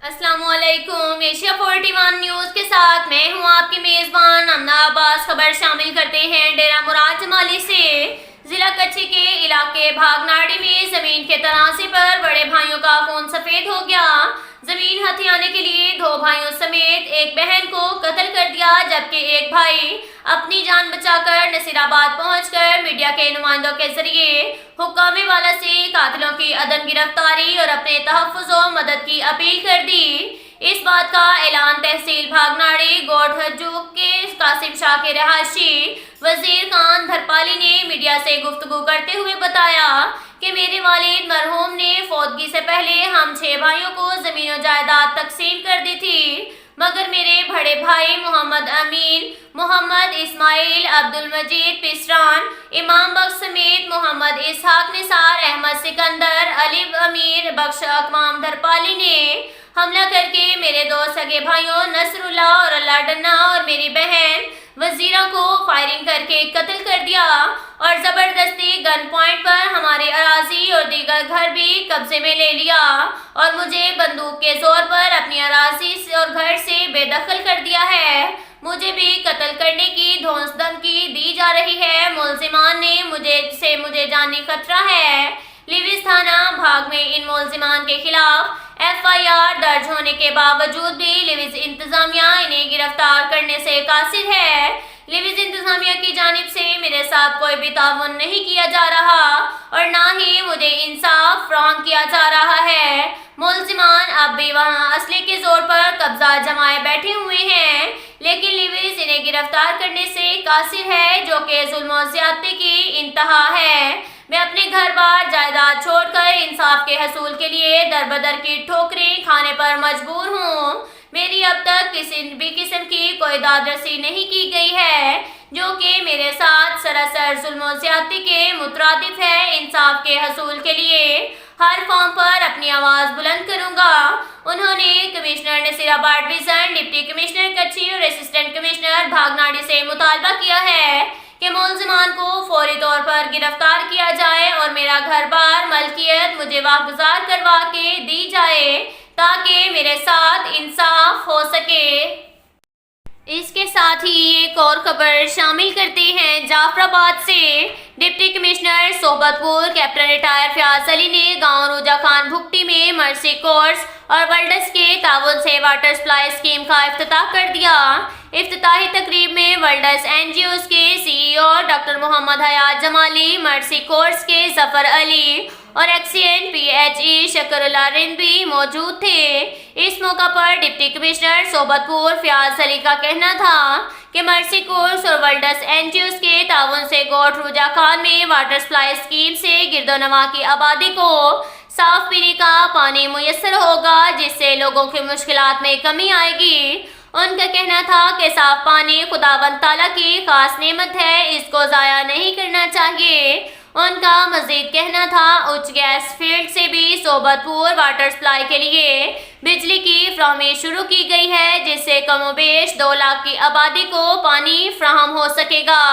السلام علیکم۔ Asia 41 news کے ساتھ میں ہوں آپ کی میزبان امنا عباس۔ خبر شامل کرتے ہیں ڈیرہ مراد جمالی سے۔ ضلع کچھی کے علاقے بھاگناڑی میں زمین کے تنازع پر بڑے بھائیوں کا خون سفید ہو گیا۔ زمین ہتھیانے کے لیے 2 بھائیوں سمیت ایک بہن کو قتل کر دیا، جبکہ ایک بھائی اپنی جان بچا کر نصیر آباد پہنچ کر میڈیا کے نمائندوں کے ذریعے حکام والا سے قاتلوں کی عدم گرفتاری اور اپنے تحفظ و مدد کی اپیل کر دی۔ اس بات کا اعلان تحصیل بھاگناڑی گوٹھ ہجوک کے قاسم شاہ کے رہائشی وزیر خان دھرپالی نے میڈیا سے گفتگو کرتے ہوئے بتایا کہ میرے والد مرحوم نے فوتگی سے پہلے ہم 6 بھائیوں کو زمین و جائیداد تقسیم کر دی تھی، مگر میرے بڑے بھائی محمد امین، محمد اسماعیل، عبد المجید پسران، امام بخش سمیت محمد اسحاق نثار، احمد سکندر، علی امیر بخش اقوام دھرپالی نے حملہ کر کے میرے 2 سگے بھائیوں نصر اللہ اور اللہ ڈنہ اور میری بہن وزیرہ کو فائرنگ کر کے قتل کر دیا اور زبردستی گن پوائنٹ پر ہمارے اراضی اور دیگر گھر بھی قبضے میں لے لیا اور مجھے بندوق کے زور پر اپنی اراضی اور گھر سے بے دخل کر دیا ہے۔ مجھے بھی قتل کرنے کی دھونس دھمکی دی جا رہی ہے۔ ملزمان نے مجھے جانی خطرہ ہے۔ لیوز تھانہ بھاگ میں ان ملزمان کے خلاف FIR درج ہونے کے باوجود بھی لیوز انتظامیہ انہیں گرفتار کرنے سے قاصر ہے۔ لیوز انتظامیہ کی جانب سے میرے ساتھ کوئی بھی تعاون نہیں کیا جا رہا اور نہ ہی مجھے انصاف فراہم کیا جا رہا ہے۔ ملزمان اب بھی وہاں اسلحے کے زور پر قبضہ جمائے بیٹھے ہوئے ہیں، لیکن لیوز انہیں گرفتار کرنے سے قاصر ہے، جو کہ ظلم و زیادتی کی انتہا ہے۔ میں اپنے گھر بار جائیداد چھوڑ کر انصاف کے حصول کے لیے در بدر کی ٹھوکریں کھانے پر مجبور ہوں۔ میری اب تک کسی بھی قسم کی کوئی داد رسی نہیں کی گئی ہے، جو کہ میرے ساتھ سراسر ظلم و زیادتی کے مترادف ہے۔ انصاف کے حصول کے لیے ہر فارم پر اپنی آواز بلند کروں گا۔ انہوں نے کمشنر نصیر آباد ڈویژن، ڈپٹی کمشنر کچھی اور اسسٹنٹ کمشنر بھاگناڑی سے مطالبہ کیا ہے کہ ملزمان کو فوری طور پر گرفتار کیا جائے اور میرا گھر بار ملکیت مجھے واگزار کروا کے دی جائے تاکہ میرے ساتھ انصاف ہو سکے۔ اس کے ساتھ ہی ایک اور خبر شامل کرتے ہیں جعفر آباد سے۔ ڈپٹی کمشنر صحبت پور کیپٹن ریٹائر فیاض علی نے گاؤں روجا خان بھگٹی میں مرسی کورس اور ورلڈس کے تعاون سے واٹر سپلائی اسکیم کا افتتاح کر دیا۔ افتتاحی تقریب میں ورلڈس NGOs کے CEO ڈاکٹر محمد حیات جمالی، مرسی کورس کے ظفر علی اور ایکسین PHE شکر اللہ رندوی موجود تھے۔ اس موقع پر ڈپٹی کمشنر صحبت پور فیاض علی کا کہنا تھا کہ مرسی کورس اور ورلڈس NGOs کے تعاون سے گوٹھ روجا خان میں واٹر سپلائی اسکیم سے گرد و نواح کی آبادی کو صاف پینے کا پانی میسر ہوگا، جس سے لوگوں کی مشکلات میں کمی آئے گی۔ ان کا کہنا تھا کہ صاف پانی خداوند تعالیٰ کی خاص نعمت ہے، اس کو ضائع نہیں کرنا چاہیے۔ ان کا مزید کہنا تھا اچ گیس فیلڈ سے بھی صحبت پور واٹر سپلائی کے لیے بجلی کی فراہمی شروع کی گئی ہے، جس سے کم و بیش 2 لاکھ کی آبادی کو پانی فراہم ہو سکے گا۔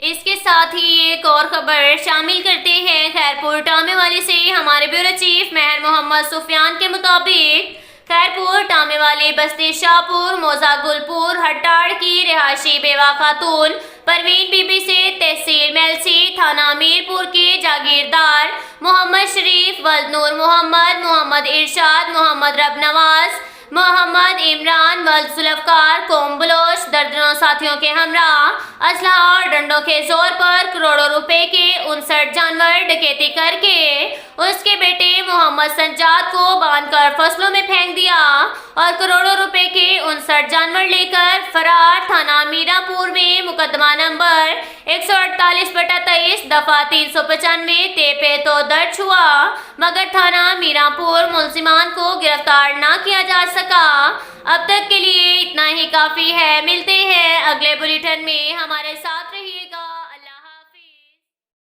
اس کے ساتھ ہی ایک اور خبر شامل کرتے ہیں خیرپور ٹامے والی سے۔ ہمارے بیورو چیف مہر محمد سفیان کے مطابق خیرپور ٹامے والی بستی شاہ پور موزہ گلپور ہٹاڑ کی رہائشی بیوہ خاتون پروین بی بی سے تحصیل میلسی تھانہ امیر پور کے جاگیردار محمد شریف، ولد نور محمد، محمد ارشاد، محمد رب نواز، محمد عمران، ولد ذوالفقار، قوم بلوچ درجنوں ساتھیوں کے ہمراہ اسلحہ اور ڈنڈوں کے زور پر کروڑوں روپے کے 59 جانور ڈکیتی کر کے اس کے بیٹے محمد سجاد کو باندھ کر فصلوں میں پھینک دیا اور کروڑوں روپے کے 59 جانور لے کر فرار۔ تھانہ میرا پور میں مقدمہ نمبر 148/23 دفعہ 395 تے تو درج ہوا، مگر تھانہ میرا پور ملزمان کو گرفتار نہ کیا جا سکا۔ اب تک کے لیے اتنا ہی کافی ہے۔ ملتے ہیں اگلے بلیٹن میں، ہمارے ساتھ رہیے۔